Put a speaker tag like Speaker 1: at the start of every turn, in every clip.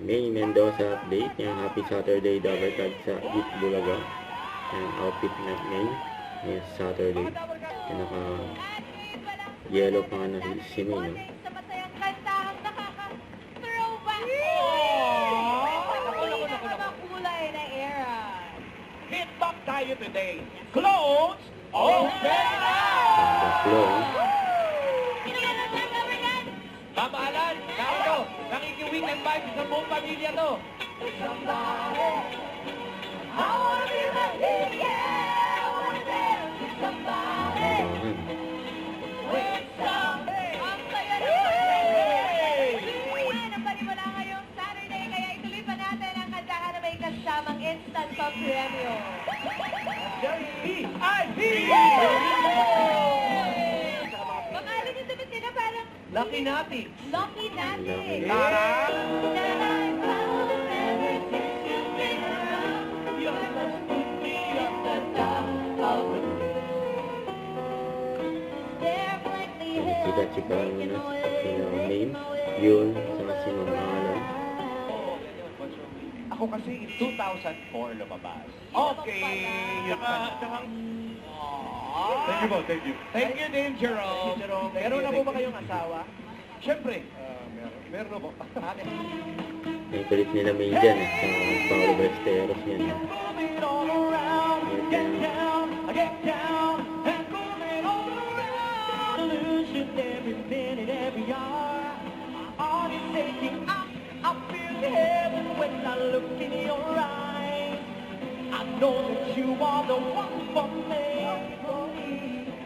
Speaker 1: May Mendoza update. Yan, happy Saturday daw tag sa Eat Bulaga. Yan, outfit na May. Yes, Saturday. Yan, naka yellow pa nga na si May, no?
Speaker 2: Hit back tayo today. Clothes open
Speaker 1: The flow.
Speaker 2: Mamahalan, nakito, nakiki-weekend vibes sa buong pamilya to.
Speaker 3: Kasamang instant sa premyo.
Speaker 2: VIP!
Speaker 3: Pangalan yung damit nila parang
Speaker 2: Lucky Nati.
Speaker 3: Lucky Natin.
Speaker 2: Tara!
Speaker 1: Chika-chika mo na sino name. Yun, sa sino pangalan.
Speaker 2: Ako kasi in 2004 lumabas. Okay. Thank you po, thank you. Thank you din, Jerome. Meron na po ba kayong asawa? Siyempre. Meron na po.
Speaker 1: May kulit nila May dyan eh. Sa Paolo Besteros yan.
Speaker 2: I know that you are the one for me.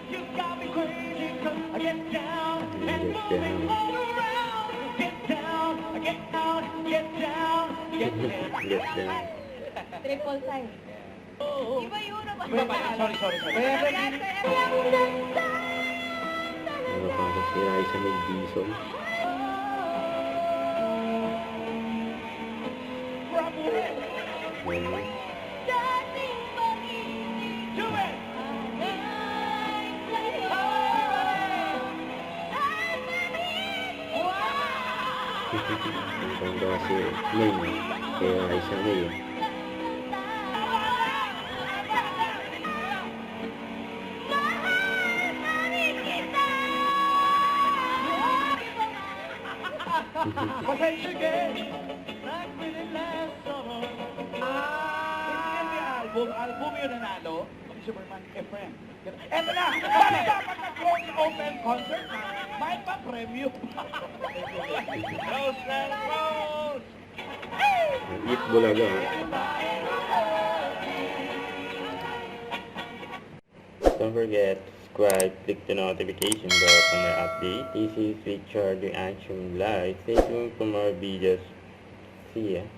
Speaker 2: You got me crazy 'cause I get down and move it all around. Get down, get down, get down, get down.
Speaker 1: Get down.
Speaker 3: Triple time. Iba yun naman.
Speaker 2: Sorry.
Speaker 1: Nakapasok si Raisa May Dizon. Yan.
Speaker 2: Do it!
Speaker 1: Ang ganda si May. Kaya Raisa May.
Speaker 2: Pasensya again. Like we did last summer. Hindi album yung nanalo. Pag Superman, Efrem. Eto na! Bakit dapat nag-close open concert na? May pa-preview. Close and close!
Speaker 1: Eat Bulaga, ha? Don't forget, subscribe, click the notification bell for my update. This is Richard Reaction Live. Stay tuned for more videos. See ya.